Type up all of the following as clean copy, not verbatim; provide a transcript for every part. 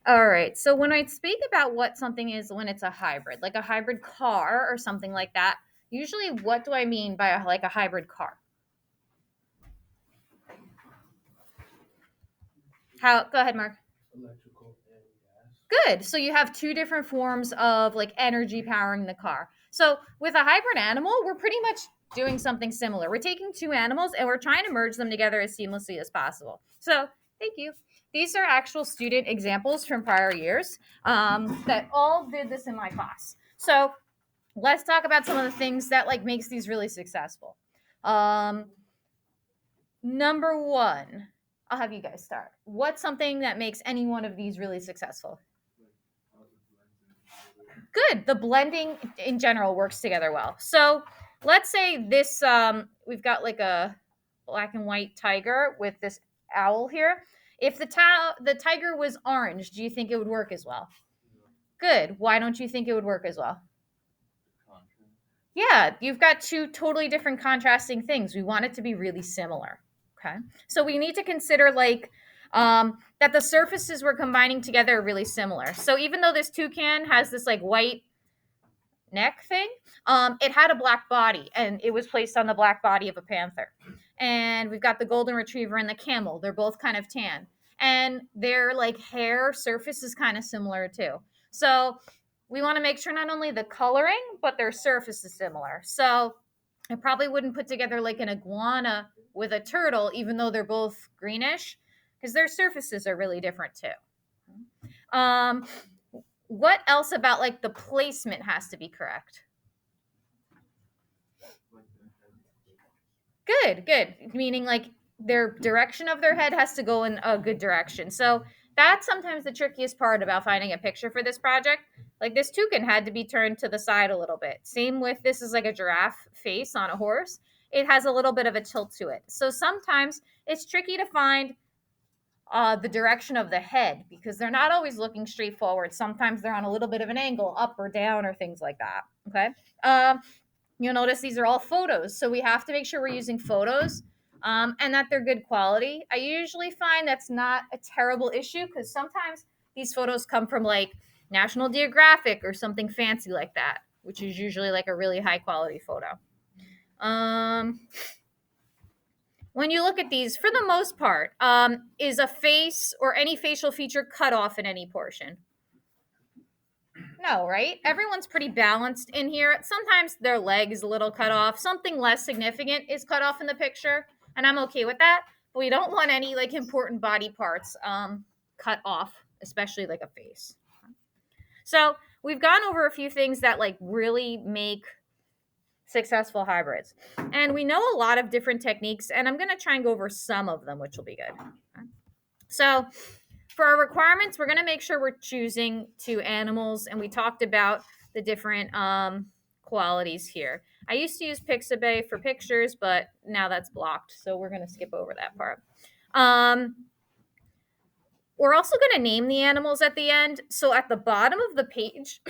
All right. So when I speak about what something is when it's a hybrid, like a hybrid car or something like that, usually what do I mean by like a hybrid car? How? Go ahead, Mark. Good. So you have two different forms of like energy powering the car. So with a hybrid animal, we're pretty much doing something similar. We're taking two animals and we're trying to merge them together as seamlessly as possible. So thank you. These are actual student examples from prior years that all did this in my class. So let's talk about some of the things that like makes these really successful. Um, Number one, I'll have you guys start. What's something that makes any one of these really successful? Good. The blending in general works together well. So let's say this we've got like a black and white tiger with this owl here. If the tiger was orange, do you think it would work as well? Good. Why don't you think it would work as well? Yeah, you've got two totally different contrasting things. We want it to be really similar. Okay. So we need to consider like that the surfaces we're combining together are really similar. So even though this toucan has this like white neck thing, it had a black body and it was placed on the black body of a panther. And we've got the golden retriever and the camel. They're both kind of tan. And their like hair surface is kind of similar too. So we want to make sure not only the coloring, but their surface is similar. So I probably wouldn't put together like an iguana with a turtle, even though they're both greenish, because their surfaces are really different too. Um, what else about like the placement has to be correct? Good, good. Meaning like their direction of their head has to go in a good direction. So that's sometimes the trickiest part about finding a picture for this project. Like this toucan had to be turned to the side a little bit. Same with this is like a giraffe face on a horse. It has a little bit of a tilt to it. So sometimes it's tricky to find the direction of the head because they're not always looking straight forward. Sometimes they're on a little bit of an angle, up or down, or things like that. Okay. You'll notice these are all photos. So we have to make sure we're using photos and that they're good quality. I usually find that's not a terrible issue because sometimes these photos come from like National Geographic or something fancy like that, which is usually like a really high quality photo. Um, when you look at these, for the most part, is a face or any facial feature cut off in any portion? No, right? Everyone's pretty balanced in here. Sometimes their leg is a little cut off. Something less significant is cut off in the picture, and I'm okay with that. But we don't want any like important body parts cut off, especially like a face. So we've gone over a few things that like really make successful hybrids, and we know a lot of different techniques. And I'm going to try and go over some of them, which will be good. So for our requirements, we're going to make sure we're choosing two animals, and we talked about the different qualities here. I used to use Pixabay for pictures, but now that's blocked, so we're going to skip over that part. We're also going to name the animals at the end. So at the bottom of the page,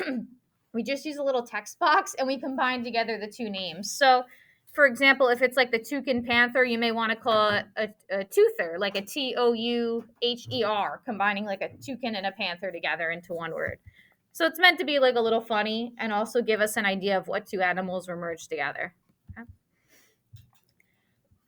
we just use a little text box and we combine together the two names. So, for example, if it's like the toucan panther, you may want to call it a toother, like a Toucher, combining like a toucan and a panther together into one word. So it's meant to be like a little funny and also give us an idea of what two animals were merged together. Okay.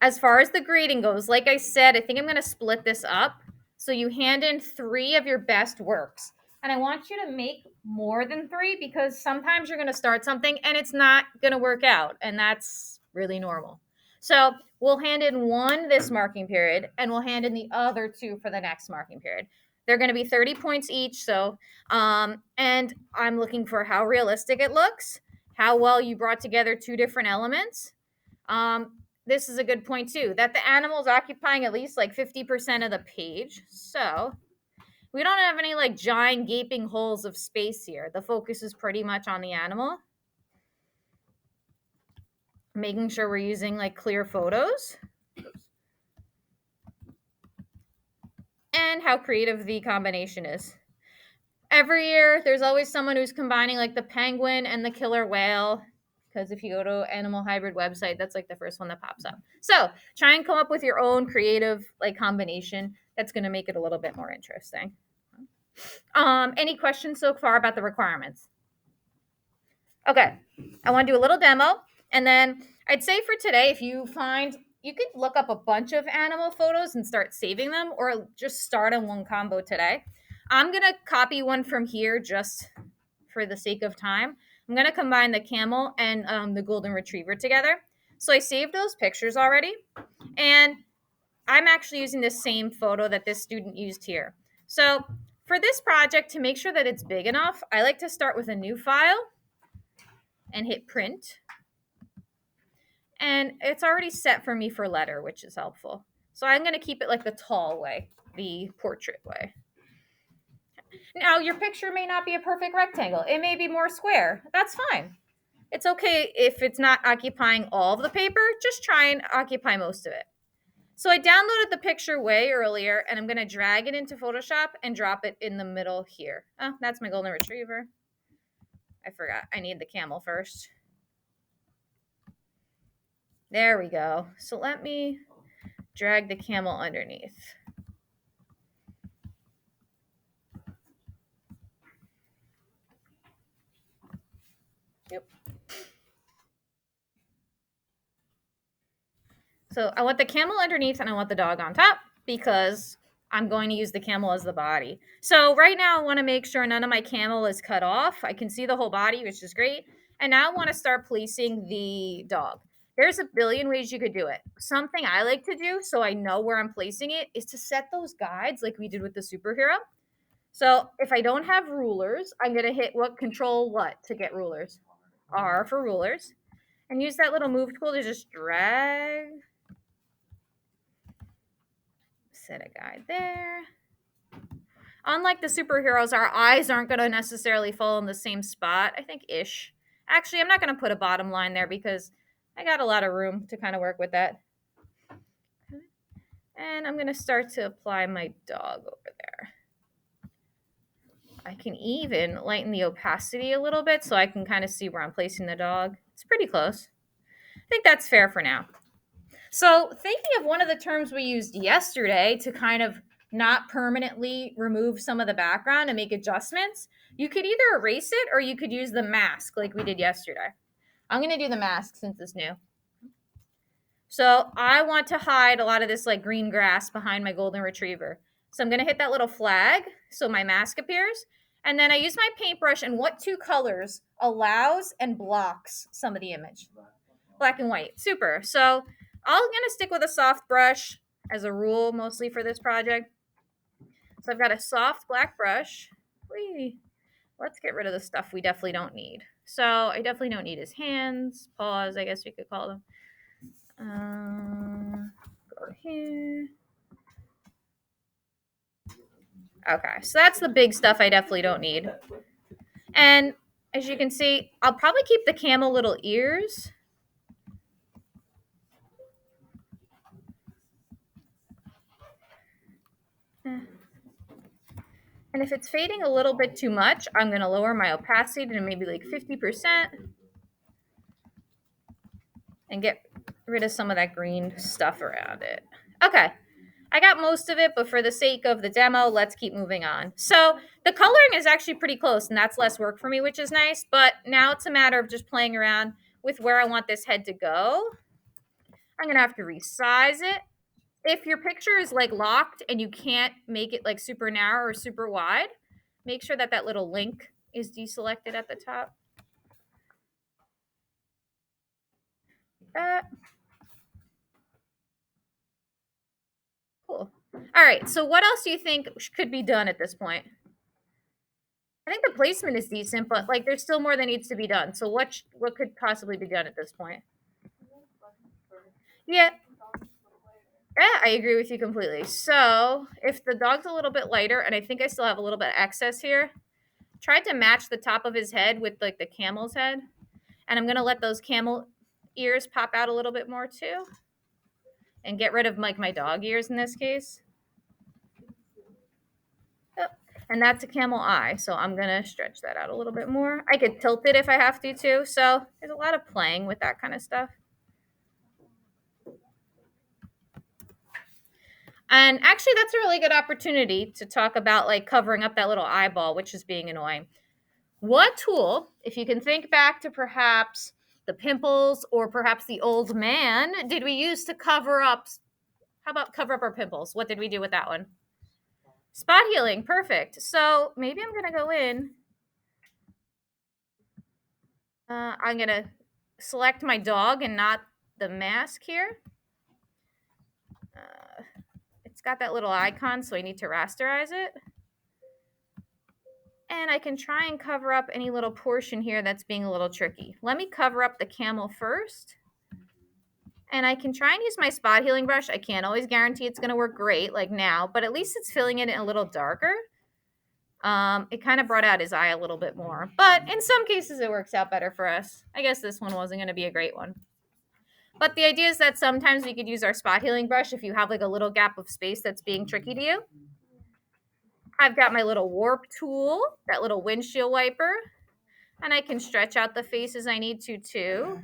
As far as the grading goes, like I said, I think I'm going to split this up. So you hand in three of your best works. And I want you to make more than three because sometimes you're going to start something and it's not going to work out. And that's really normal. So we'll hand in one this marking period and we'll hand in the other two for the next marking period. They're going to be 30 points each. So, and I'm looking for how realistic it looks, how well you brought together two different elements. This is a good point too, that the animal's occupying at least like 50% of the page. So we don't have any like giant gaping holes of space here. The focus is pretty much on the animal. Making sure we're using like clear photos. And how creative the combination is. Every year, there's always someone who's combining like the penguin and the killer whale. Because if you go to Animal Hybrid website, that's like the first one that pops up. So try and come up with your own creative like combination that's going to make it a little bit more interesting. Any questions so far about the requirements? Okay, I want to do a little demo, and then I'd say for today, if you find you could look up a bunch of animal photos and start saving them, or just start on one combo today. I'm gonna copy one from here just for the sake of time. I'm gonna combine the camel and the golden retriever together. So I saved those pictures already, and I'm actually using the same photo that this student used here. So for this project, to make sure that it's big enough, I like to start with a new file and hit print. And it's already set for me for letter, which is helpful. So I'm going to keep it like the tall way, the portrait way. Now, your picture may not be a perfect rectangle. It may be more square. That's fine. It's okay if it's not occupying all of the paper. Just try and occupy most of it. So I downloaded the picture way earlier, and I'm going to drag it into Photoshop and drop it in the middle here. Oh, that's my golden retriever. I forgot. I need the camel first. There we go. So let me drag the camel underneath. Yep. So I want the camel underneath and I want the dog on top because I'm going to use the camel as the body. So right now I want to make sure none of my camel is cut off. I can see the whole body, which is great. And now I want to start placing the dog. There's a billion ways you could do it. Something I like to do so I know where I'm placing it is to set those guides like we did with the superhero. So if I don't have rulers, I'm going to hit what to get rulers? R for rulers. And use that little move tool to just drag. Set a guide there. Unlike the superheroes, our eyes aren't going to necessarily fall in the same spot. I think ish. Actually, I'm not going to put a bottom line there because I got a lot of room to kind of work with that. And I'm going to start to apply my dog over there. I can even lighten the opacity a little bit so I can kind of see where I'm placing the dog. It's pretty close. I think that's fair for now. So, thinking of one of the terms we used yesterday to kind of not permanently remove some of the background and make adjustments, you could either erase it or you could use the mask like we did yesterday. I'm going to do the mask since it's new. So, I want to hide a lot of this like green grass behind my golden retriever. So, I'm going to hit that little flag so my mask appears. And then I use my paintbrush and what two colors allows and blocks some of the image? Black and white. Super. So, I'm going to stick with a soft brush as a rule, mostly for this project. So I've got a soft black brush. Let's get rid of the stuff we definitely don't need. So I definitely don't need his hands, paws, I guess we could call them. Go here. Okay, so that's the big stuff I definitely don't need. And as you can see, I'll probably keep the camel little ears. And if it's fading a little bit too much, I'm going to lower my opacity to maybe like 50% and get rid of some of that green stuff around it. Okay, I got most of it, but for the sake of the demo, let's keep moving on. So the coloring is actually pretty close, and that's less work for me, which is nice. But now it's a matter of just playing around with where I want this head to go. I'm going to have to resize it. If your picture is like locked and you can't make it like super narrow or super wide, make sure that that little link is deselected at the top. Cool. All right, so what else do you think could be done at this point? I think the placement is decent, but like there's still more that needs to be done. So what could possibly be done at this point? Yeah. Yeah, I agree with you completely. So if the dog's a little bit lighter, and I think I still have a little bit of excess here, tried to match the top of his head with like the camel's head. And I'm gonna let those camel ears pop out a little bit more too. And get rid of like my dog ears in this case. Oh, and that's a camel eye, so I'm gonna stretch that out a little bit more. I could tilt it if I have to too. So there's a lot of playing with that kind of stuff. And actually, that's a really good opportunity to talk about like covering up that little eyeball, which is being annoying. What tool, if you can think back to perhaps the pimples or perhaps the old man, did we use to cover up? How about cover up our pimples? What did we do with that one? Spot healing, perfect. So maybe I'm gonna go in. I'm gonna select my dog and not the mask here. It's got that little icon, so I need to rasterize it. And I can try and cover up any little portion here that's being a little tricky. Let me cover up the camel first. And I can try and use my spot healing brush. I can't always guarantee it's going to work great like now, but at least it's filling it in a little darker. It kind of brought out his eye a little bit more, but in some cases it works out better for us. I guess this one wasn't going to be a great one. But the idea is that sometimes we could use our spot healing brush if you have like a little gap of space that's being tricky to you. I've got my little warp tool, that little windshield wiper, and I can stretch out the face as I need to too.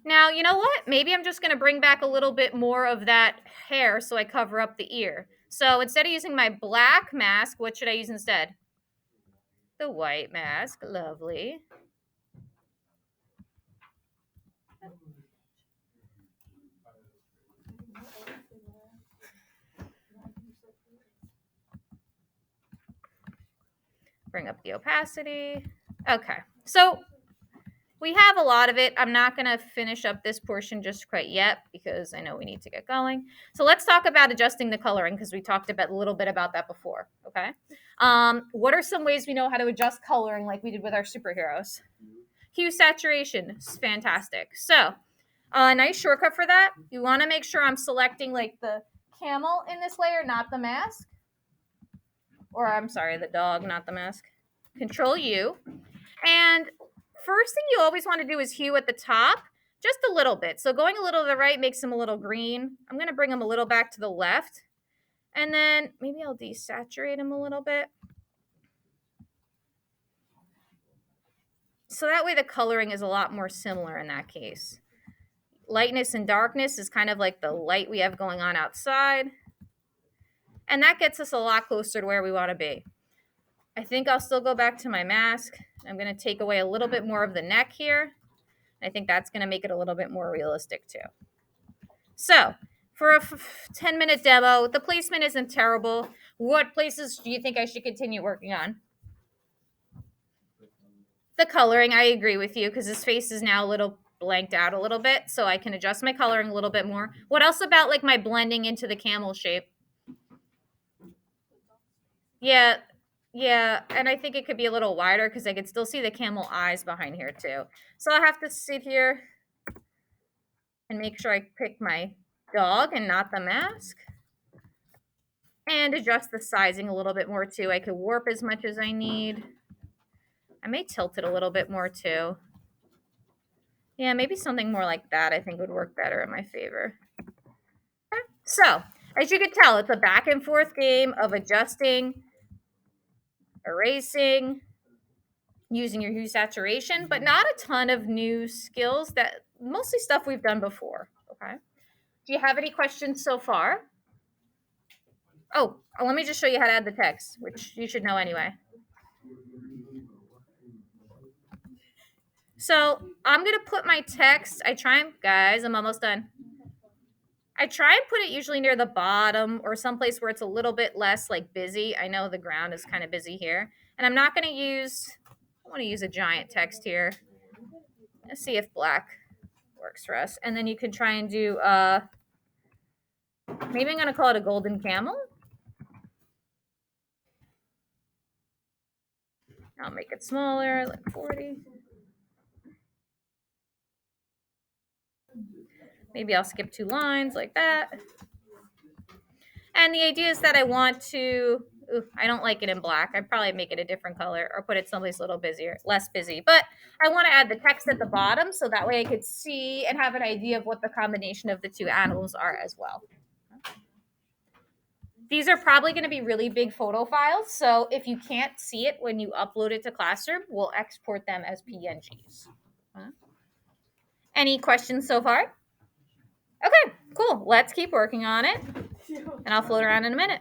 Now, you know what? Maybe I'm just going to bring back a little bit more of that hair so I cover up the ear. So instead of using my black mask, what should I use instead? The white mask. Lovely. Bring up the opacity. Okay. So we have a lot of it. I'm not going to finish up this portion just quite yet because I know we need to get going. So let's talk about adjusting the coloring because we talked about a little bit about that before. Okay. What are some ways we know how to adjust coloring like we did with our superheroes? Hue saturation is fantastic. So a nice shortcut for that, you want to make sure I'm selecting like the camel in this layer, not the mask. Or I'm sorry, the dog, not the mask. Control U. And first thing you always want to do is hue at the top, just a little bit. So going a little to the right makes him a little green. I'm going to bring him a little back to the left. And then maybe I'll desaturate him a little bit. So that way the coloring is a lot more similar in that case. Lightness and darkness is kind of like the light we have going on outside. And that gets us a lot closer to where we want to be. I think I'll still go back to my mask. I'm going to take away a little bit more of the neck here. I think that's going to make it a little bit more realistic too. So for a 10-minute demo, the placement isn't terrible. What places do you think I should continue working on? The coloring, I agree with you because his face is now a little blanked out a little bit, so I can adjust my coloring a little bit more. What else about like my blending into the camel shape? Yeah, and I think it could be a little wider because I could still see the camel eyes behind here too. So I'll have to sit here and make sure I pick my dog and not the mask. And adjust the sizing a little bit more too. I could warp as much as I need. I may tilt it a little bit more too. Yeah, maybe something more like that I think would work better in my favor. Okay. So, as you can tell, it's a back and forth game of adjusting, erasing, using your hue saturation, but not a ton of new skills, that mostly stuff we've done before. Okay. Do you have any questions so far? Oh, let me just show you how to add the text, which you should know anyway. So I'm going to put my text. Guys, I'm almost done. I try and put it usually near the bottom or someplace where it's a little bit less like busy. I know the ground is kind of busy here. And I'm not going to I want to use a giant text here. Let's see if black works for us. And then you can try and do, maybe I'm going to call it a golden camel. I'll make it smaller, like 40. Maybe I'll skip 2 lines like that. And the idea is that I want to, I don't like it in black. I'd probably make it a different color or put it someplace a little less busy. But I want to add the text at the bottom so that way I could see and have an idea of what the combination of the two animals are as well. These are probably going to be really big photo files. So if you can't see it when you upload it to Classroom, we'll export them as PNGs. Any questions so far? Okay, cool. Let's keep working on it, and I'll float around in a minute.